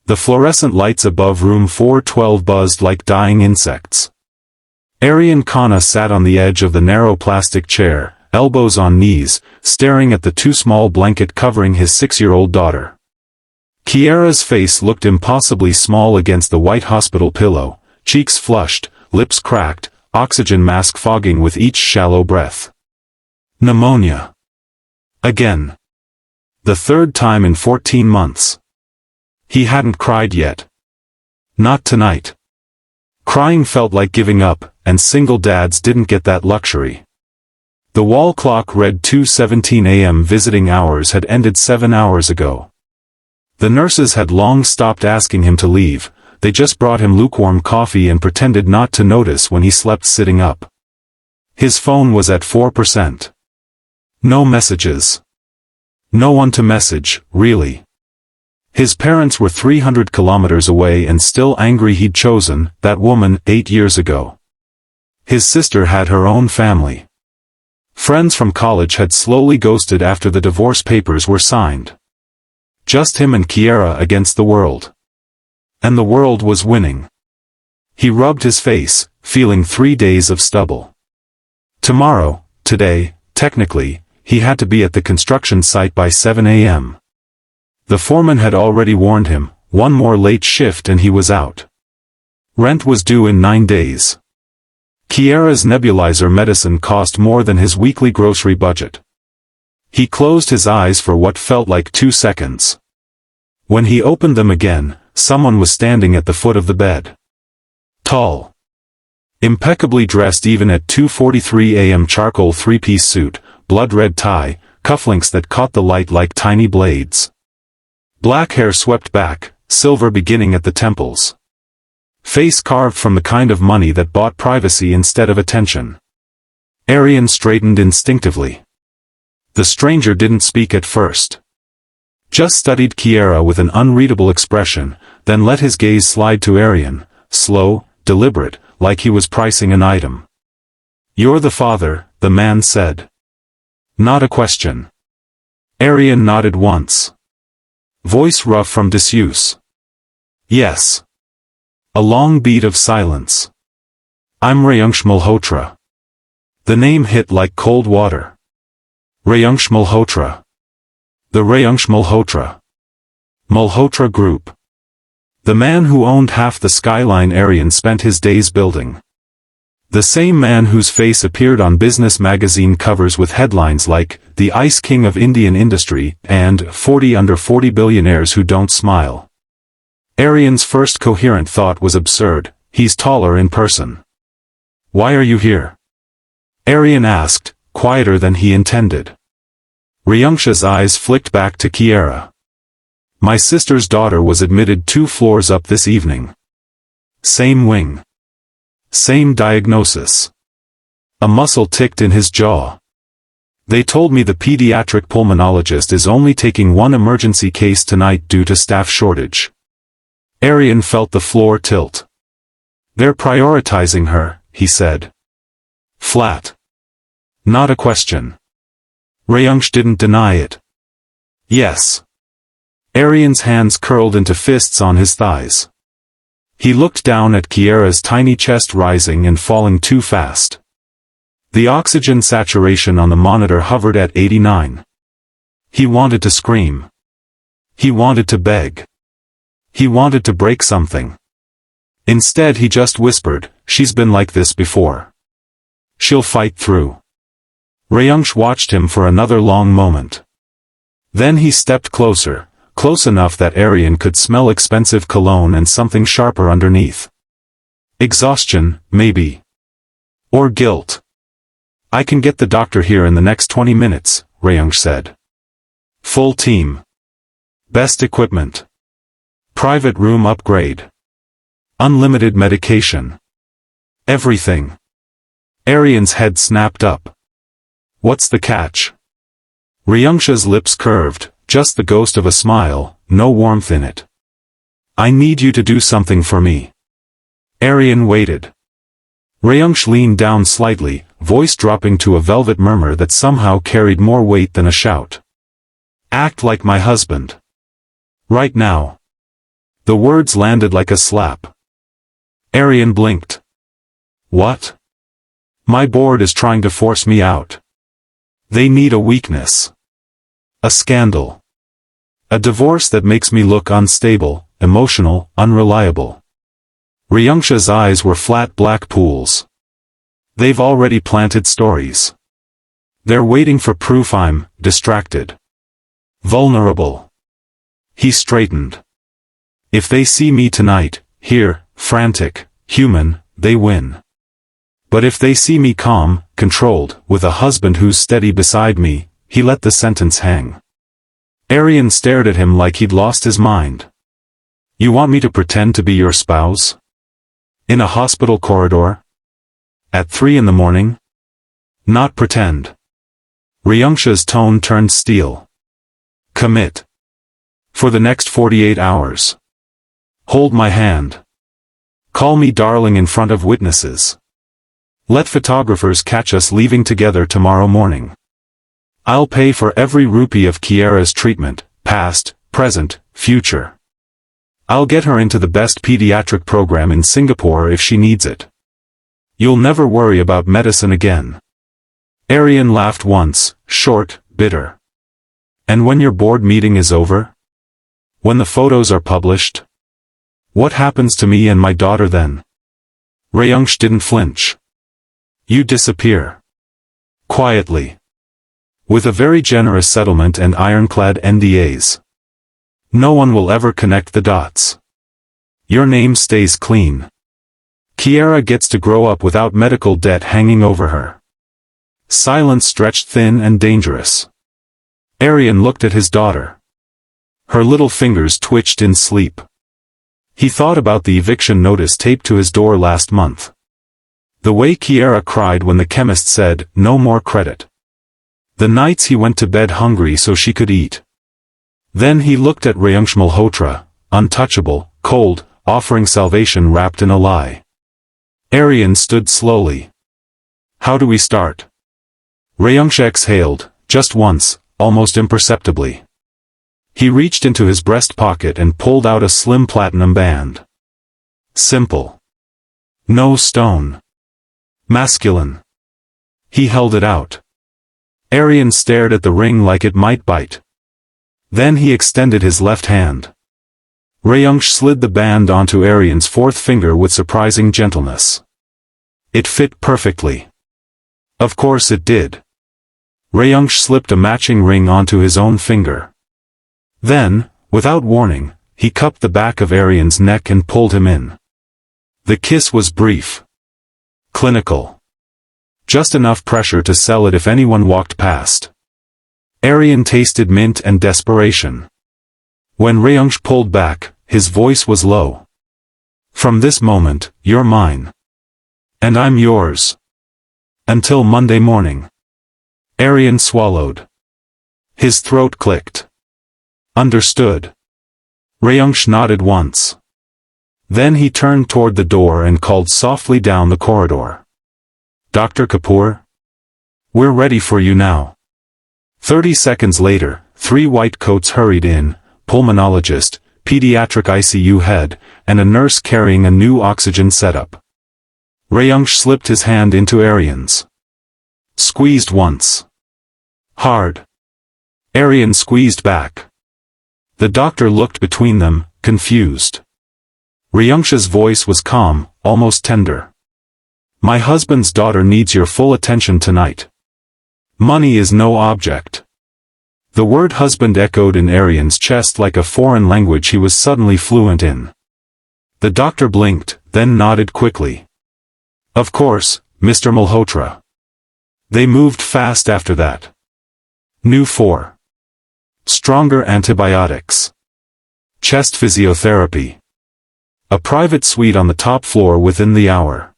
The fluorescent lights above room 412 buzzed like dying insects. Aryan Khanna sat on the edge of the narrow plastic chair, elbows on knees, staring at the too small blanket covering his 6-year-old daughter. Kiara's face looked impossibly small against the white hospital pillow, cheeks flushed, lips cracked, oxygen mask fogging with each shallow breath. Pneumonia. Again. The third time in 14 months. He hadn't cried yet. Not tonight. Crying felt like giving up, and single dads didn't get that luxury. The wall clock read 2:17 a.m. Visiting hours had ended 7 hours ago. The nurses had long stopped asking him to leave, they just brought him lukewarm coffee and pretended not to notice when he slept sitting up. His phone was at 4%. No messages. No one to message, really. His parents were 300 kilometers away and still angry he'd chosen that woman 8 years ago. His sister had her own family. Friends from college had slowly ghosted after the divorce papers were signed. Just him and Kiara against the world. And the world was winning. He rubbed his face, feeling 3 days of stubble. Tomorrow, today, technically, he had to be at the construction site by 7 a.m. The foreman had already warned him, one more late shift and he was out. Rent was due in 9 days. Kiara's nebulizer medicine cost more than his weekly grocery budget. He closed his eyes for what felt like 2 seconds. When he opened them again, someone was standing at the foot of the bed. Tall. Impeccably dressed even at 2:43 a.m. charcoal 3-piece suit, blood-red tie, cufflinks that caught the light like tiny blades. Black hair swept back, silver beginning at the temples. Face carved from the kind of money that bought privacy instead of attention. Aryan straightened instinctively. The stranger didn't speak at first. Just studied Kiara with an unreadable expression, then let his gaze slide to Aryan, slow, deliberate, like he was pricing an item. "You're the father," the man said. Not a question. Aryan nodded once. Voice rough from disuse. "Yes." A long beat of silence. "I'm Reyansh Malhotra." The name hit like cold water. Reyansh Malhotra. The Reyansh Malhotra. Malhotra Group. The man who owned half the skyline Aryan spent his days building. The same man whose face appeared on business magazine covers with headlines like, "The Ice King of Indian Industry," and 40 under 40 billionaires who don't smile. Aryan's first coherent thought was absurd, he's taller in person. "Why are you here?" Aryan asked, quieter than he intended. Reyansh's eyes flicked back to Kiara. "My sister's daughter was admitted 2 floors up this evening. Same wing. Same diagnosis." A muscle ticked in his jaw. "They told me the pediatric pulmonologist is only taking one emergency case tonight due to staff shortage." Aryan felt the floor tilt. "They're prioritizing her," he said. Flat. Not a question. Reyansh didn't deny it. "Yes." Aryan's hands curled into fists on his thighs. He looked down at Kiara's tiny chest rising and falling too fast. The oxygen saturation on the monitor hovered at 89. He wanted to scream. He wanted to beg. He wanted to break something. Instead he just whispered, "She's been like this before. She'll fight through." Reyansh watched him for another long moment. Then he stepped closer. Close enough that Aryan could smell expensive cologne and something sharper underneath. Exhaustion, maybe. Or guilt. "I can get the doctor here in the next 20 minutes, Reyansh said. "Full team. Best equipment. Private room upgrade. Unlimited medication. Everything." Aryan's head snapped up. "What's the catch?" Reyansh's lips curved. Just the ghost of a smile, no warmth in it. "I need you to do something for me." Aryan waited. Reyansh leaned down slightly, voice dropping to a velvet murmur that somehow carried more weight than a shout. "Act like my husband. Right now." The words landed like a slap. Aryan blinked. What? My board is trying to force me out. They need a weakness. A scandal. A divorce that makes me look unstable, emotional, unreliable. Reyansh's eyes were flat black pools. They've already planted stories. They're waiting for proof I'm distracted. Vulnerable. He straightened. If they see me tonight, here, frantic, human, they win. But if they see me calm, controlled, with a husband who's steady beside me, he let the sentence hang. Aryan stared at him like he'd lost his mind. You want me to pretend to be your spouse? In a hospital corridor? At 3 a.m? Not pretend. Reyansh's tone turned steel. Commit. For the next 48 hours. Hold my hand. Call me darling in front of witnesses. Let photographers catch us leaving together tomorrow morning. I'll pay for every rupee of Kiara's treatment, past, present, future. I'll get her into the best pediatric program in Singapore if she needs it. You'll never worry about medicine again. Aryan laughed once, short, bitter. And when your board meeting is over? When the photos are published? What happens to me and my daughter then? Reyansh didn't flinch. You disappear. Quietly. With a very generous settlement and ironclad NDAs. No one will ever connect the dots. Your name stays clean. Kiara gets to grow up without medical debt hanging over her. Silence stretched thin and dangerous. Aryan looked at his daughter. Her little fingers twitched in sleep. He thought about the eviction notice taped to his door last month. The way Kiara cried when the chemist said, no more credit. The nights he went to bed hungry so she could eat. Then he looked at Reyansh Malhotra, untouchable, cold, offering salvation wrapped in a lie. Aryan stood slowly. How do we start? Reyansh exhaled, just once, almost imperceptibly. He reached into his breast pocket and pulled out a slim platinum band. Simple. No stone. Masculine. He held it out. Aryan stared at the ring like it might bite. Then he extended his left hand. Reyansh slid the band onto Aryan's fourth finger with surprising gentleness. It fit perfectly. Of course it did. Reyansh slipped a matching ring onto his own finger. Then, without warning, he cupped the back of Aryan's neck and pulled him in. The kiss was brief. Clinical. Just enough pressure to sell it if anyone walked past. Aryan tasted mint and desperation. When Reyansh pulled back, his voice was low. From this moment, you're mine. And I'm yours. Until Monday morning. Aryan swallowed. His throat clicked. Understood. Reyansh nodded once. Then he turned toward the door and called softly down the corridor. Dr. Kapoor? We're ready for you now. 30 seconds later, 3 white coats hurried in, pulmonologist, pediatric ICU head, and a nurse carrying a new oxygen setup. Reyansh slipped his hand into Aryan's. Squeezed once. Hard. Aryan squeezed back. The doctor looked between them, confused. Reyansh's voice was calm, almost tender. My husband's daughter needs your full attention tonight. Money is no object. The word husband echoed in Aryan's chest like a foreign language he was suddenly fluent in. The doctor blinked, then nodded quickly. Of course, Mr. Malhotra. They moved fast after that. New 4. Stronger antibiotics. Chest physiotherapy. A private suite on the top floor within the hour.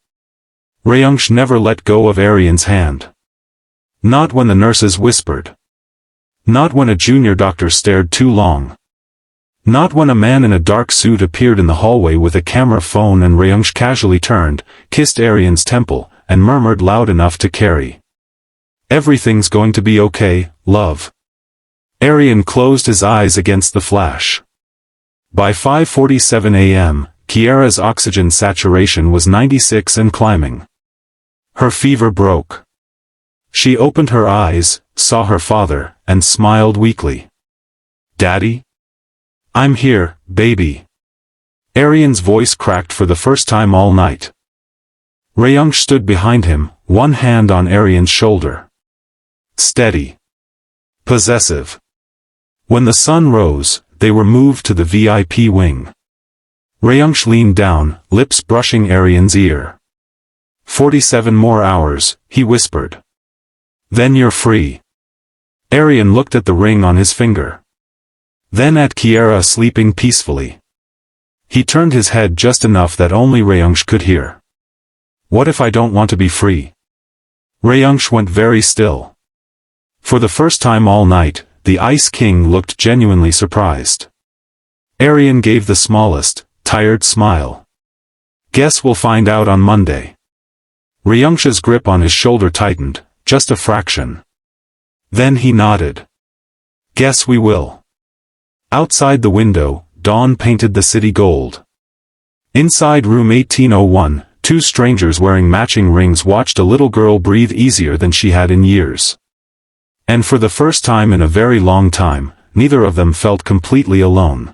Reyansh never let go of Aryan's hand. Not when the nurses whispered. Not when a junior doctor stared too long. Not when a man in a dark suit appeared in the hallway with a camera phone and Reyansh casually turned, kissed Aryan's temple, and murmured loud enough to carry. Everything's going to be okay, love. Aryan closed his eyes against the flash. By 5:47 a.m., Kiara's oxygen saturation was 96 and climbing. Her fever broke. She opened her eyes, saw her father, and smiled weakly. "Daddy? I'm here, baby." Aryan's voice cracked for the first time all night. Reyansh stood behind him, one hand on Aryan's shoulder. Steady. Possessive. When the sun rose, they were moved to the VIP wing. Reyansh leaned down, lips brushing Aryan's ear. 47 more hours, he whispered. Then you're free. Aryan looked at the ring on his finger. Then at Kiara sleeping peacefully. He turned his head just enough that only Reyansh could hear. What if I don't want to be free? Reyansh went very still. For the first time all night, the Ice King looked genuinely surprised. Aryan gave the smallest, tired smile. Guess we'll find out on Monday. Reyansh's grip on his shoulder tightened, just a fraction. Then he nodded. Guess we will. Outside the window, dawn painted the city gold. Inside room 1801, two strangers wearing matching rings watched a little girl breathe easier than she had in years. And for the first time in a very long time, neither of them felt completely alone.